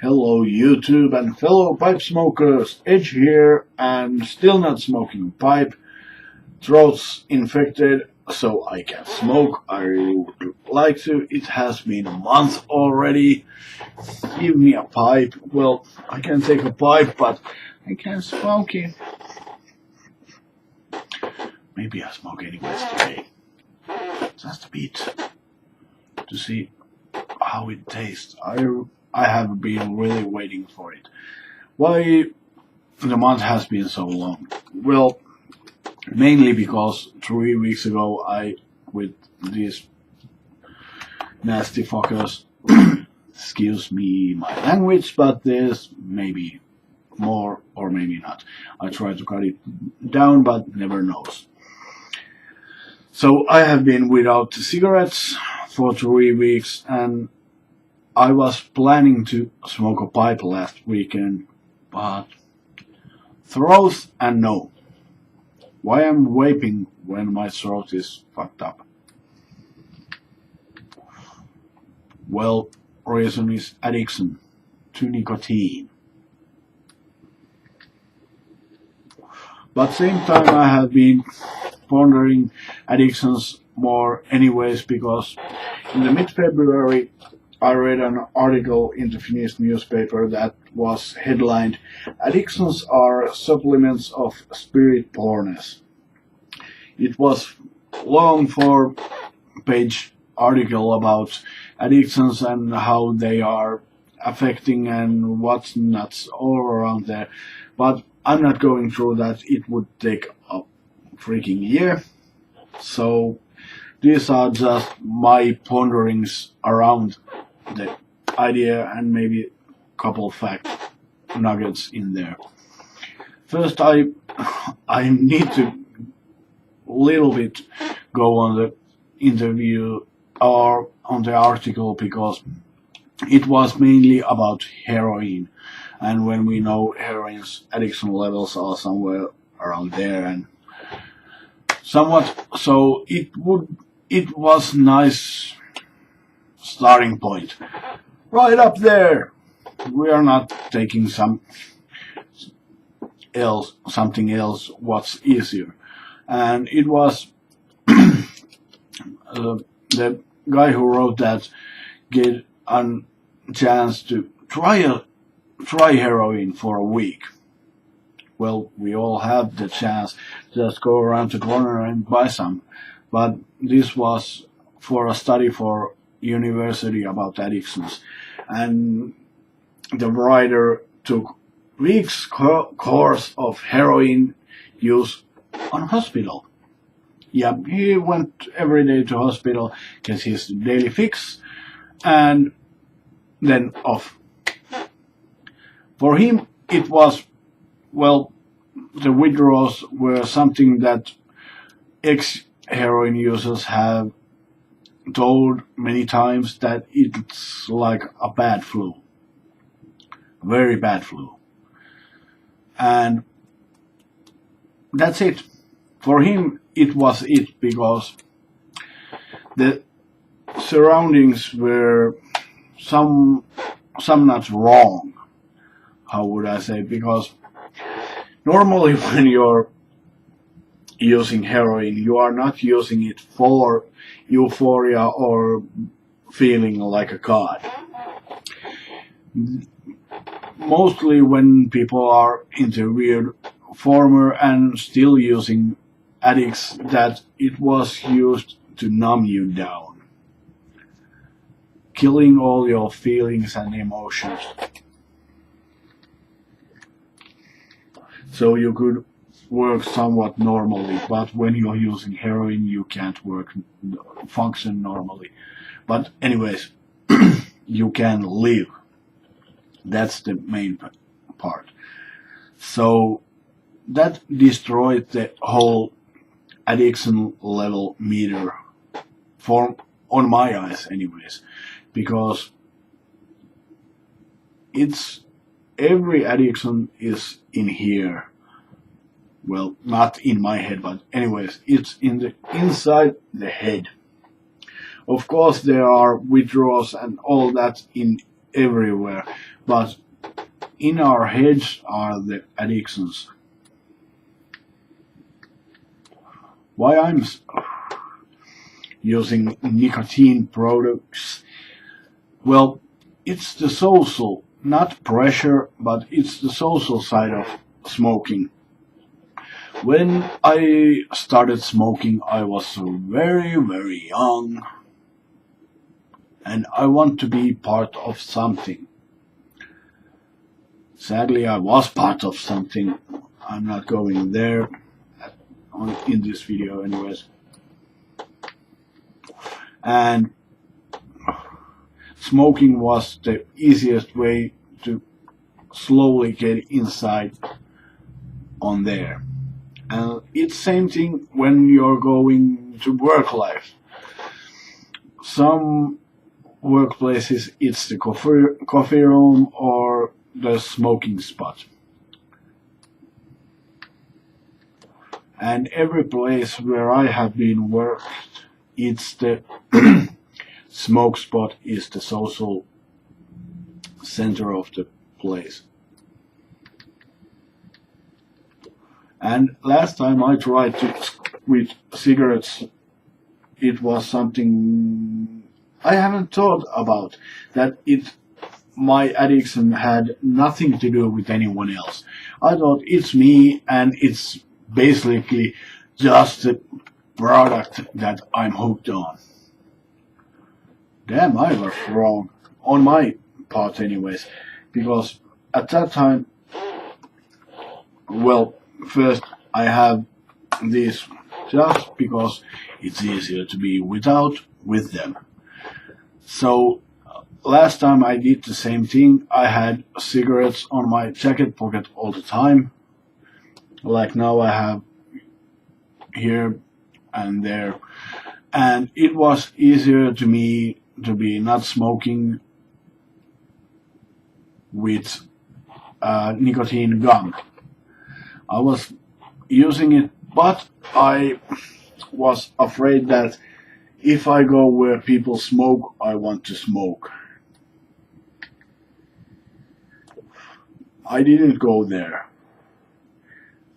Hello YouTube and fellow pipe smokers, Edge here and still not smoking pipe, throat's infected so I can smoke. I would like to, it has been a month already, give me a pipe. Well, I can take a pipe but I can't smoke it. Maybe I smoke anyways today, just a bit, to see how it tastes. I have been really waiting for it. Why the month has been so long? Well, mainly because 3 weeks ago I, with these nasty fuckers, excuse me my language, but there's maybe more or maybe not. I try to cut it down, but never knows. So I have been without cigarettes for 3 weeks, and I was planning to smoke a pipe last weekend, but throat and no. Why I'm vaping when my throat is fucked up? Well, reason is addiction to nicotine. But same time I have been pondering addictions more anyways, because in the mid-February I read an article in the Finnish newspaper that was headlined "Addictions are supplements of spirit poorness." It was long 4-page article about addictions and how they are affecting and what's nuts all around there. But I'm not going through that, it would take a freaking year. So these are just my ponderings around the idea and maybe a couple fact nuggets in there. First, I need to little bit go on the interview or on the article, because it was mainly about heroin, and when we know heroin's addiction levels are somewhere around there and somewhat, so it was nice starting point right up there. We are not taking something else what's easier, and it was the guy who wrote that get a chance to try heroin for a week. Well, we all have the chance to just go around the corner and buy some, but this was for a study for university about addictions, and the writer took weeks course of heroin use on hospital. Yeah, he went every day to hospital, gets his daily fix, and then off. For him, it was, well, the withdrawals were something that ex-heroin users have told many times, that it's like a bad flu. Very bad flu. And that's it. For him, it was it, because the surroundings were some not wrong. How would I say? Because normally when you're using heroin, you are not using it for euphoria or feeling like a god. Mostly when people are interviewed, former and still using addicts, that it was used to numb you down, killing all your feelings and emotions, so you could work somewhat normally. But when you're using heroin, you can't function normally. But anyways, you can live. That's the main part. So that destroyed the whole addiction level meter on my eyes anyways, because it's every addiction is in here. Well, not in my head, but anyways, it's inside the head. Of course there are withdrawals and all that in everywhere, but in our heads are the addictions. Why I'm using nicotine products? Well, it's the social, not pressure, but it's the social side of smoking. When I started smoking, I was very, very young, and I want to be part of something. Sadly, I was part of something. I'm not going there in this video, anyways. And smoking was the easiest way to slowly get inside on there. And it's same thing when you're going to work life. Some workplaces it's the coffee room or the smoking spot. And every place where I have been worked, it's the smoke spot is the social center of the place. And last time I tried to with cigarettes, it was something I haven't thought about, that my addiction had nothing to do with anyone else. I thought it's me and it's basically just the product that I'm hooked on. Damn, I was wrong. On my part anyways. Because at that time, well, first I have this just because it's easier to be without with them. So last time I did the same thing. I had cigarettes on my jacket pocket all the time. Like now I have here and there. And it was easier to me to be not smoking with nicotine gum. I was using it, but I was afraid that if I go where people smoke, I want to smoke. I didn't go there.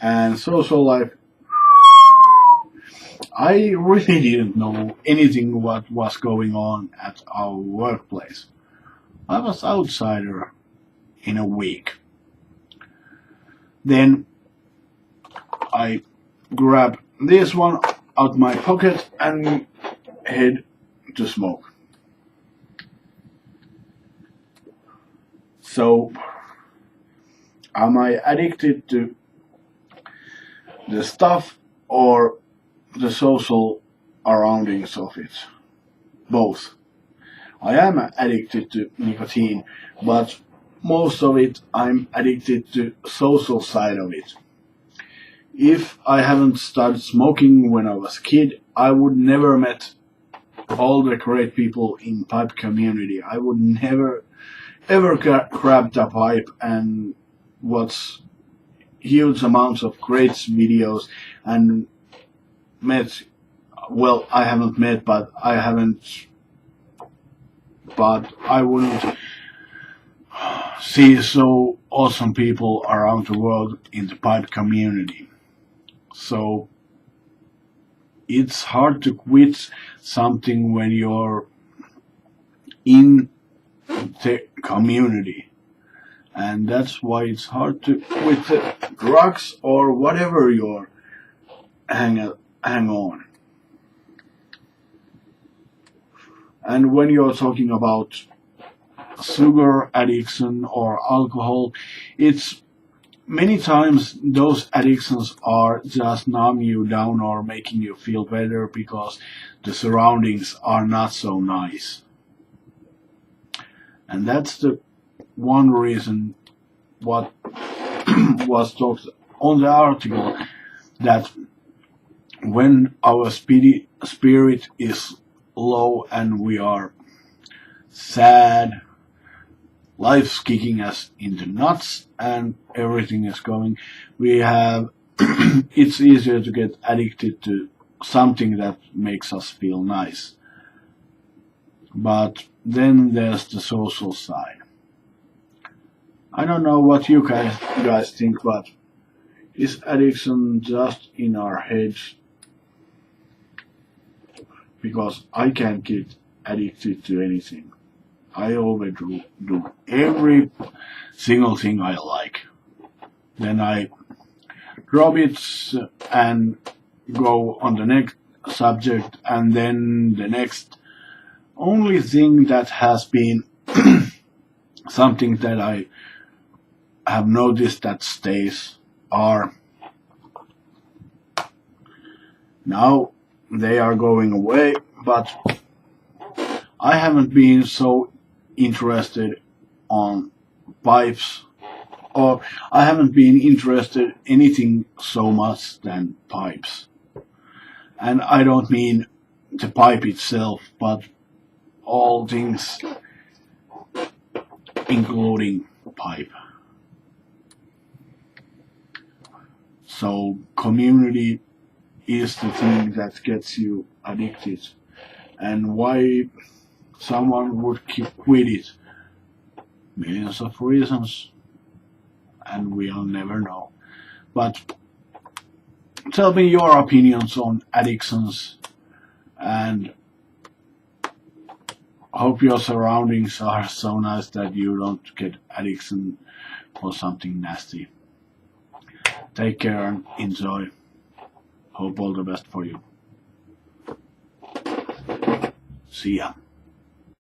And social life, I really didn't know anything what was going on at our workplace. I was outsider in a week. Then I grab this one out my pocket and head to smoke. So, am I addicted to the stuff or the social surroundings of it? Both. I am addicted to nicotine, but most of it I'm addicted to social side of it. If I haven't started smoking when I was a kid, I would never met all the great people in pipe community. I would never ever grab a pipe and watch huge amounts of great videos and met, well, I haven't met, but I wouldn't see so awesome people around the world in the pipe community. So it's hard to quit something when you're in the community. And that's why it's hard to quit the drugs or whatever you're hang on. And when you're talking about sugar addiction or alcohol, it's many times those addictions are just numb you down or making you feel better because the surroundings are not so nice. And that's the one reason what was talked on the article, that when our spirit is low and we are sad, life's kicking us into nuts and everything is going, we have it's easier to get addicted to something that makes us feel nice. But then there's the social side. I don't know what you guys think, but is addiction just in our heads? Because I can't get addicted to anything. I always do every single thing I like. Then I drop it and go on the next subject, and then the next. Only thing that has been something that I have noticed that stays are now they are going away, but I haven't been so interested on pipes, or I haven't been interested anything so much than pipes. And I don't mean the pipe itself, but all things including pipe. So community is the thing that gets you addicted, and why someone would quit it. Millions of reasons, and we'll never know. But tell me your opinions on addictions, and hope your surroundings are so nice that you don't get addiction for something nasty. Take care and enjoy. Hope all the best for you. See ya.